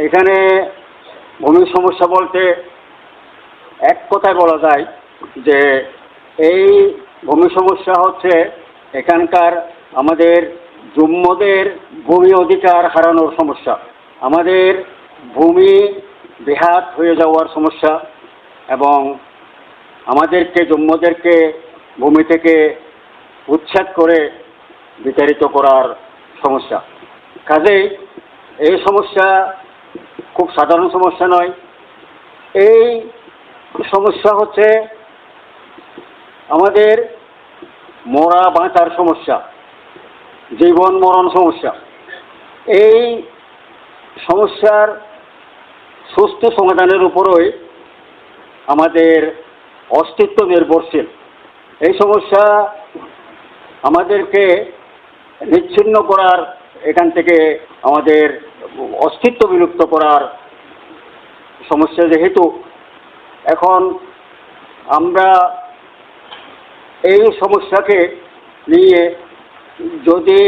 এখানে ভূমির সমস্যা বলতে এক কথায় বলা যায় যে এই ভূমি সমস্যা হচ্ছে এখানকার আমাদের জুম্মদের ভূমি অধিকার হারানোর সমস্যা, আমাদের ভূমি বেহাত হয়ে যাওয়ার সমস্যা এবং আমাদেরকে জুম্মদেরকে ভূমি থেকে উচ্ছেদ করে বিতাড়িত করার সমস্যা। কাজেই এই সমস্যা খুব সাধারণ সমস্যা নয়। এই সমস্যা হচ্ছে আমাদের মরা বাঁচার সমস্যা, জীবন মরণ সমস্যা। এই সমস্যার সুষ্ঠু সমাধানের উপরই আমাদের অস্তিত্ব নির্ভরশীল। এই সমস্যা আমাদেরকে নিচ্ছিন্ন করার, এখান থেকে আমাদের অস্তিত্ব বিলুপ্ত করার সমস্যা। যেহেতু এখন আমরা এই সমস্যাকে নিয়ে যদি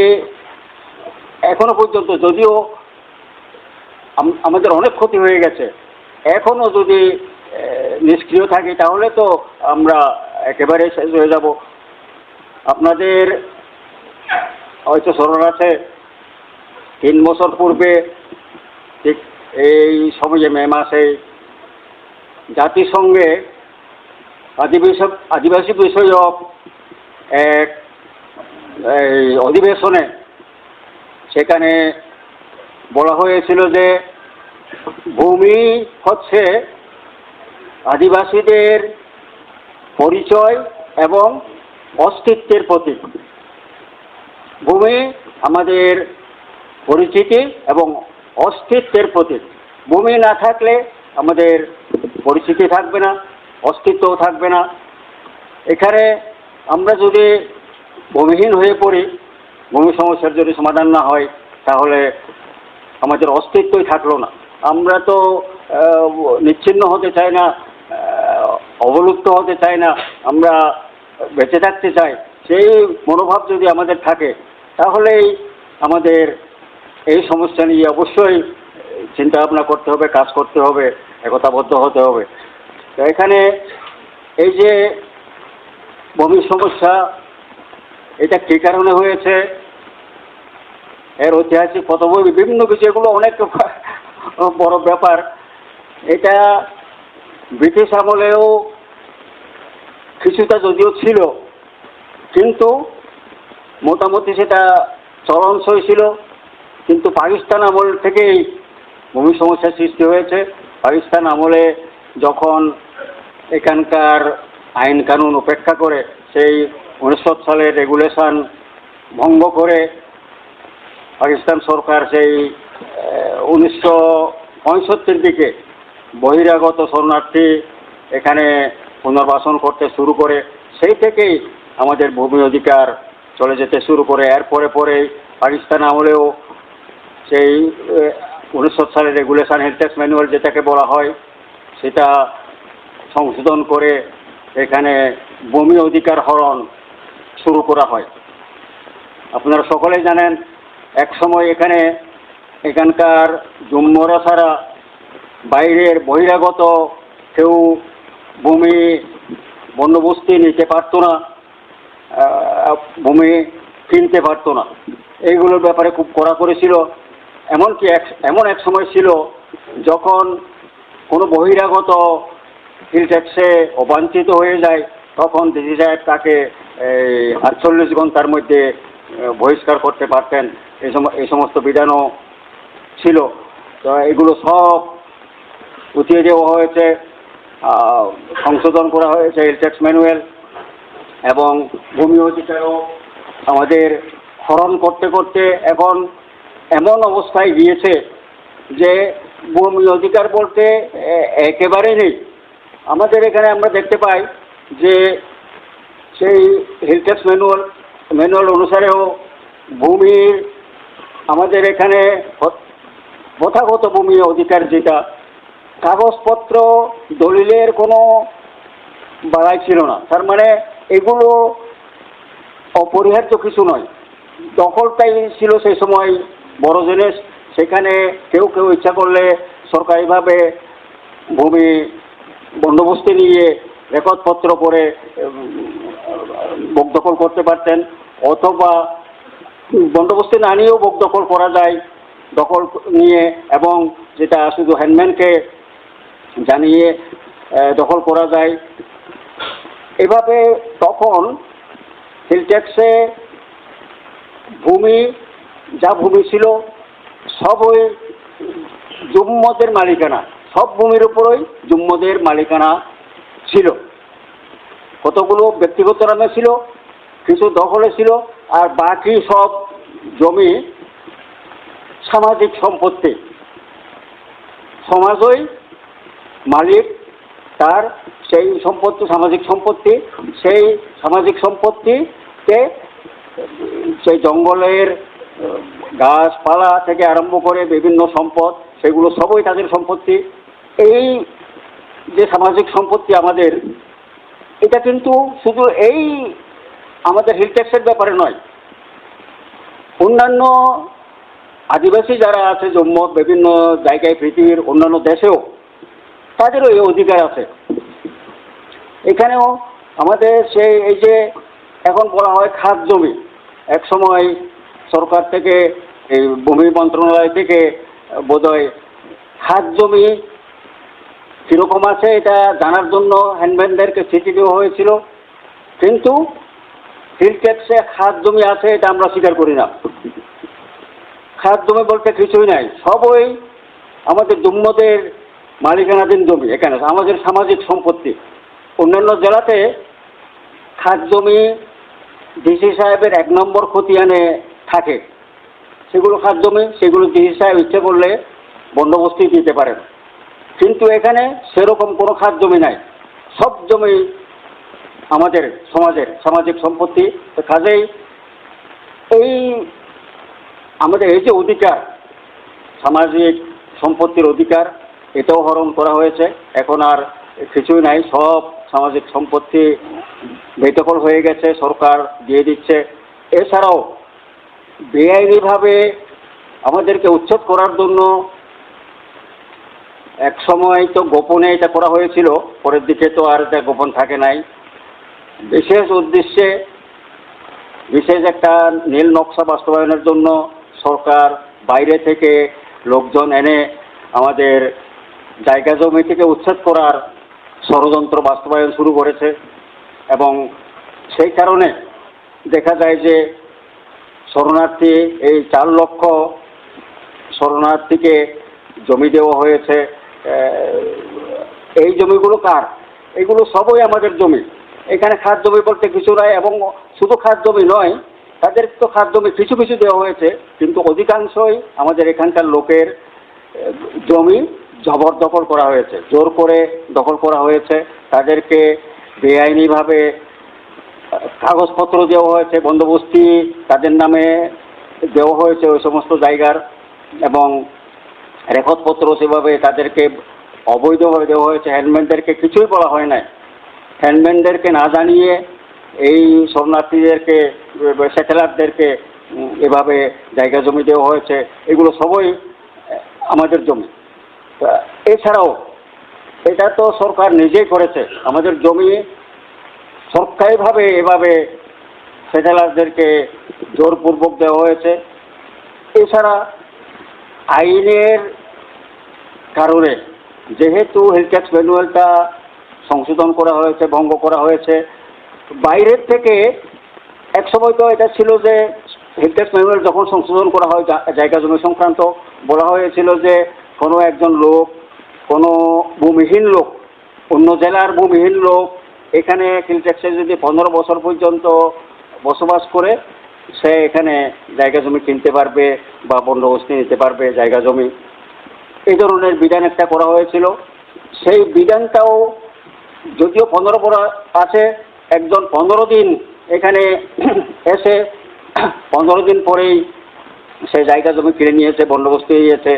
এখনো পর্যন্ত, যদিও আমাদের অনেক ক্ষতি হয়ে গেছে, এখনো যদি নিষ্ক্রিয় থাকি তাহলে তো আমরা একেবারে শেষ হয়ে যাব। আপনাদের হয়তো স্মরণ আছে 3 বছর পূর্বে ঠিক এই সময়ে মে মাসে জাতিসংঘে আদিবাসী বিষয়ক এক অধিবেশনে সেখানে বলা হয়েছিল যে ভূমি হচ্ছে আদিবাসীদের পরিচয় এবং অস্তিত্বের প্রতীক। ভূমি আমাদের পরিচিতি এবং অস্তিত্বের প্রতীক। ভূমি না থাকলে আমাদের পরিচিতি থাকবে না, অস্তিত্বও থাকবে না। এখানে আমরা যদি ভূমিহীন হয়ে পড়ি, ভূমি সমস্যার যদি সমাধান না হয়, তাহলে আমাদের অস্তিত্বই থাকলো না। আমরা তো নিচ্ছিন্ন হতে চাই না, অবলুপ্ত হতে চাই না, আমরা বেঁচে থাকতে চাই। সেই মনোভাব যদি আমাদের থাকে তাহলেই আমাদের এই সমস্যা নিয়ে অবশ্যই চিন্তা ভাবনা করতে হবে, কাজ করতে হবে, একতাবদ্ধ হতে হবে। তো এখানে এই যে ভূমির সমস্যা, এটা কী কারণে হয়েছে, এর ঐতিহাসিক পটভূমি, বিভিন্ন বিষয়গুলো অনেক বড় ব্যাপার। এটা ব্রিটিশ আমলেও কিছুটা যদিও ছিল, কিন্তু মোটামুটি সেটা চলনসই ছিল। কিন্তু পাকিস্তান আমল থেকেই ভূমি সমস্যার সৃষ্টি হয়েছে। পাকিস্তান আমলে যখন এখানকার আইন কানুন উপেক্ষা করে সেই 1900 সালের রেগুলেশন ভঙ্গ করে পাকিস্তান সরকার সেই 1965 দিকে বহিরাগত শরণার্থী এখানে পুনর্বাসন করতে শুরু করে, সেই থেকেই আমাদের ভূমি অধিকার চলে যেতে শুরু করে। এরপরে পরেই পাকিস্তান আমলেও সেই 1900 সালের রেগুলেশন হেরিটেজ ম্যানুয়াল যেটাকে বলা হয়, সেটা সংশোধন করে এখানে ভূমি অধিকার হরণ শুরু করা হয়। আপনারা সকলেই জানেন এক সময় এখানকার জুম্মরা ছাড়া বাইরের বহিরাগত কেউ ভূমি বন্দোবস্তি নিতে পারতো না, ভূমি কিনতে পারতো না। এইগুলোর ব্যাপারে খুব কড়াকড়ি ছিল। এমনকি এমন এক সময় ছিল যখন কোনো বহিরাগত হিল ট্যাক্সে অবাঞ্ছিত হয়ে যায়, তখন ডিসি সাহেব তাকে 48 ঘন্টার মধ্যে বহিষ্কার করতে পারতেন। এই সমস্ত বিধানও ছিল। তো এগুলো সব উঠিয়ে দেওয়া হয়েছে, সংশোধন করা হয়েছে হিল ট্যাক্স ম্যানুয়াল, এবং ভূমি অধিকারও আমাদের হরণ করতে করতে এখন এমন অবস্থায় গিয়েছে যে ভূমি অধিকার বলতে একেবারেই নেই। আমাদের এখানে আমরা দেখতে পাই যে সেই হিল ট্যাক্স ম্যানুয়াল অনুসারেও ভূমির আমাদের এখানে প্রথাগত ভূমি অধিকার যেটা, কাগজপত্র দলিলের কোনো বাড়াই ছিল না। তার মানে এগুলো অপরিহার্য কিছু নয়। দখলটাই ছিল সেই সময় বড় জিনিস। সেখানে কেউ কেউ ইচ্ছা করলে সরকারিভাবে ভূমি বন্দোবস্তে নিয়ে রেকর্ডপত্র করে বকদখল করতে পারতেন, অথবা বন্দোবস্তে না নিয়েও বকদখল করা যায় দখল নিয়ে, এবং যেটা শুধু হ্যান্ডম্যানকে জানিয়ে দখল করা যায়। এভাবে তখন হিল ট্যাক্সে ভূমি যা ভূমি ছিল সবই জুম্মদের মালিকানা, সব ভূমির উপরই জুম্মদের মালিকানা ছিল। কতগুলো ব্যক্তিগত নামে ছিল, কিছু দখলে ছিল, আর বাকি সব জমি সামাজিক সম্পত্তি। সমাজই মালিক তার সেই সম্পত্তি, সামাজিক সম্পত্তি। সেই সামাজিক সম্পত্তিতে সেই জঙ্গলের গাছপালা থেকে আরম্ভ করে বিভিন্ন সম্পদ, সেগুলো সবই তাদের সম্পত্তি। এই যে সামাজিক সম্পত্তি আমাদের, এটা কিন্তু শুধু এই আমাদের হিল ট্যাক্সের ব্যাপারে নয়, অন্যান্য আদিবাসী যারা আছে জম্মু, বিভিন্ন জায়গায় পৃথিবীর অন্যান্য দেশেও তাদেরও এই অধিকার আছে। এখানেও আমাদের সেই এই যে এখন বলা হয় খাস জমি, এক সময় সরকার থেকে এই ভূমি মন্ত্রণালয় থেকে বোধহয় খাস জমি কীরকম আছে এটা জানার জন্য হ্যান্ডম্যানদেরকে চিঠি দেওয়া হয়েছিল, কিন্তু হিল ট্যাক্সে খাস জমি আছে এটা আমরা স্বীকার করি না। খাস জমি বলতে কিছুই নাই, সবই আমাদের জুম্মদের মালিকানাধীন জমি। এখানে আমাদের সামাজিক সম্পত্তি। অন্যান্য জেলাতে খাস জমি ডিসি সাহেবের 1 নম্বর খতিয়ানে থাকে, সেগুলো খাস জমি, সেগুলো ডিসি সাহেব ইচ্ছে করলে বন্দোবস্তি দিতে পারেন, কিন্তু এখানে সেরকম কোনো খাস জমি নাই, সব জমি আমাদের সমাজের সামাজিক সম্পত্তি। তো কাজেই এই আমাদের এই যে অধিকার, সামাজিক সম্পত্তির অধিকার, এটাও হরণ করা হয়েছে। এখন আর কিছুই নাই, সব সামাজিক সম্পত্তি বেদখল হয়ে গেছে, সরকার দিয়ে দিচ্ছে। এছাড়াও বেআইনিভাবে আমাদেরকে উচ্ছেদ করার জন্য এক সময় তো গোপনে এটা করা হয়েছিল, পরের দিকে তো আর এটা গোপন থাকে নাই। বিশেষ উদ্দেশ্যে বিশেষ একটা নীল নকশা বাস্তবায়নের জন্য সরকার বাইরে থেকে লোকজন এনে আমাদের জায়গা জমি থেকে উচ্ছেদ করার ষড়যন্ত্র বাস্তবায়ন শুরু করেছে, এবং সেই কারণে দেখা যায় যে শরণার্থী এই 4 লক্ষ শরণার্থীকে জমি দেওয়া হয়েছে। এই জমিগুলো কার? এগুলো সবই আমাদের জমি। এখানে খাস জমি বলতে কিছু নাই, এবং শুধু খাস জমি নয়, তাদের তো খাস জমি কিছু কিছু দেওয়া হয়েছে, কিন্তু অধিকাংশই আমাদের এখানকার লোকের জমি জবরদখল করা হয়েছে, জোর করে দখল করা হয়েছে। তাদেরকে বেআইনিভাবে কাগজপত্র দেওয়া হয়েছে, বন্দোবস্তি তাদের নামে দেওয়া হয়েছে ওই সমস্ত জায়গার, এবং রেকর্ডপত্র সেভাবে তাদেরকে অবৈধভাবে দেওয়া হয়েছে। হ্যান্ডম্যানদেরকে কিছুই বলা হয় নাই, হ্যান্ডম্যানদেরকে না জানিয়ে এই শরণার্থীদেরকে, সেটেলারদেরকে এভাবে জায়গা জমি দেওয়া হয়েছে। এগুলো সবই আমাদের জমি। এছাড়াও এটা তো সরকার নিজেই করেছে, আমাদের জমি সরকারিভাবে এভাবে সেটেলারদেরকে জোরপূর্বক দেওয়া হয়েছে। এছাড়া আইনের কারণে, যেহেতু হিল ট্যাক্স ম্যানুয়ালটা সংশোধন করা হয়েছে, ভঙ্গ করা হয়েছে, বাইরের থেকে একসময় তো এটা ছিল যে হিল ট্যাক্স ম্যানুয়াল যখন সংশোধন করা হয় জায়গা জমি সংক্রান্ত, বলা হয়েছিল যে কোনো একজন লোক, কোনো ভূমিহীন লোক, অন্য জেলার ভূমিহীন লোক এখানে হিল ট্যাক্সে যদি 15 বছর পর্যন্ত বসবাস করে, সে এখানে জায়গা জমি কিনতে পারবে বা বন্দোবস্তি নিতে পারবে জায়গা জমি। এই ধরনের বিধান একটা করা হয়েছিল। সেই বিধানটাও যদিও 15 করা আছে, একজন 15 দিন এখানে এসে 15 দিন পরেই সে জায়গা জমি কিনে নিয়েছে, বন্দোবস্তি নিয়েছে,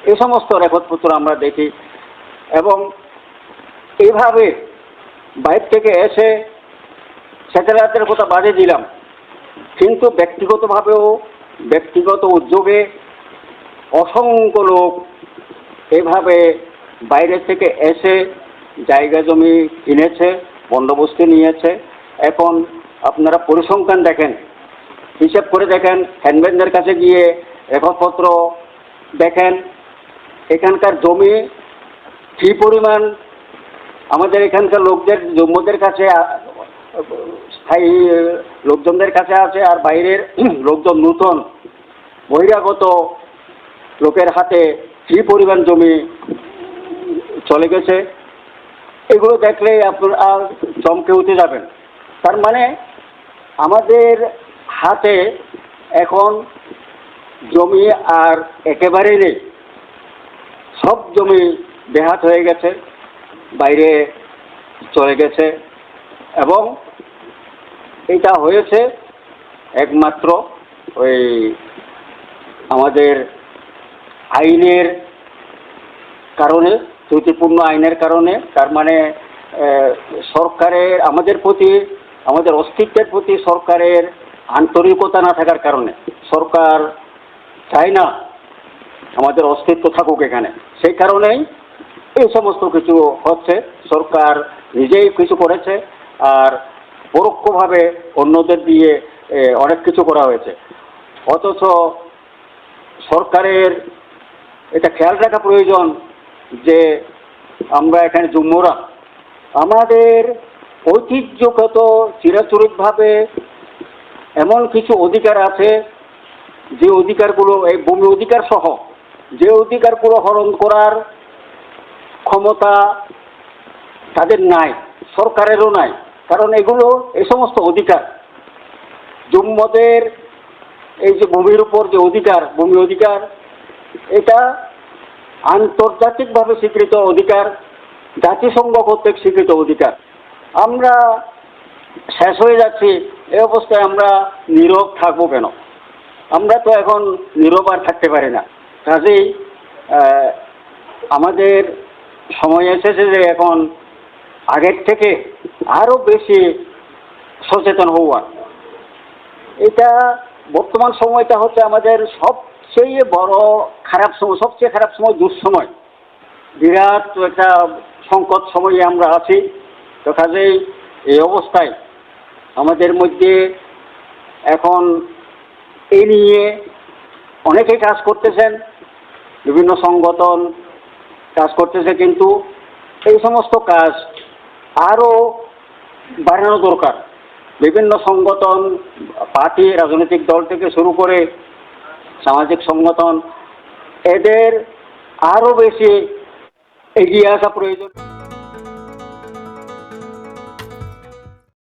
এই সমস্ত রেকর্ডপত্র আমরা দেখি। এবং এইভাবে বাইরে থেকে এসে স্যাটেলাইটের কথা বাদে দিলাম, কিন্তু ব্যক্তিগতভাবেও ব্যক্তিগত উদ্যোগে অসংখ্য লোক এভাবে বাইরে থেকে এসে জায়গা জমি কিনেছে, বন্দোবস্তে নিয়েছে। এখন আপনারা পরিসংখ্যান দেখেন, হিসাব করে দেখেন, হ্যান্ডম্যানদের কাছে গিয়ে রেকর্ডপত্র দেখেন, এখানকার জমি কী পরিমাণ আমাদের এখানকার লোকদের জম্মুদের কাছে, স্থায়ী লোকজনদের কাছে আছে, আর বাইরের লোকজন নূতন বহিরাগত লোকের হাতে কী পরিমাণ জমি চলে গেছে। এগুলো দেখলেই আপনারা চমকে উঠে যাবেন। তার মানে আমাদের হাতে এখন জমি আর একেবারেই নেই, সব জমি বেহাত হয়ে গেছে, বাইরে চলে গেছে। এবং এটা হয়েছে একমাত্র ওই আমাদের আইনের কারণে, ত্রুটিপূর্ণ আইনের কারণে। তার মানে সরকারের আমাদের প্রতি, আমাদের অস্তিত্বের প্রতি সরকারের আন্তরিকতা না থাকার কারণে। সরকার চায় না আমাদের অস্তিত্ব থাকুক এখানে, সেই কারণেই এই সমস্ত কিছু হচ্ছে। সরকার নিজেই কিছু করেছে, আর পরোক্ষভাবে অন্যদের দিয়ে অনেক কিছু করা হয়েছে। অথচ সরকারের এটা খেয়াল রাখা প্রয়োজন যে আমরা এখানে জুম্মুরা আমাদের ঐতিহ্যগত চিরাচরিতভাবে এমন কিছু অধিকার আছে, যে অধিকারগুলো, এই ভূমি অধিকার সহ যে অধিকারগুলো হরণ করার ক্ষমতা তাদের নাই, সরকারেরও নাই। কারণ এগুলো, এই সমস্ত অধিকার, জুম্মদের এই যে ভূমির উপর যে অধিকার, ভূমি অধিকার, এটা আন্তর্জাতিকভাবে স্বীকৃত অধিকার, জাতিসংঘ কর্তৃক স্বীকৃত অধিকার। আমরা শেষ হয়ে যাচ্ছি, এই অবস্থায় আমরা নীরব থাকবো কেন? আমরা তো এখন নীরব আর থাকতে পারি না। কাজেই আমাদের সময় এসেছে যে এখন আগের থেকে আরও বেশি সচেতন হওয়ার। এটা বর্তমান সময়টা হচ্ছে আমাদের সবচেয়ে বড় খারাপ সময়, সবচেয়ে খারাপ সময়, দুঃসময়, বিরাট একটা সংকট সময়ে আমরা আছি। তো কাজেই এই অবস্থায় আমাদের মধ্যে এখন এই নিয়ে অনেকেই কাজ করতেছেন, বিভিন্ন সংগঠন কাজ করতেছে, কিন্তু এই সমস্ত কাজ আরও বাড়ানো দরকার। বিভিন্ন সংগঠন, পার্টি, রাজনৈতিক দল থেকে শুরু করে সামাজিক সংগঠন, এদের আরও বেশি এগিয়ে আসা প্রয়োজন।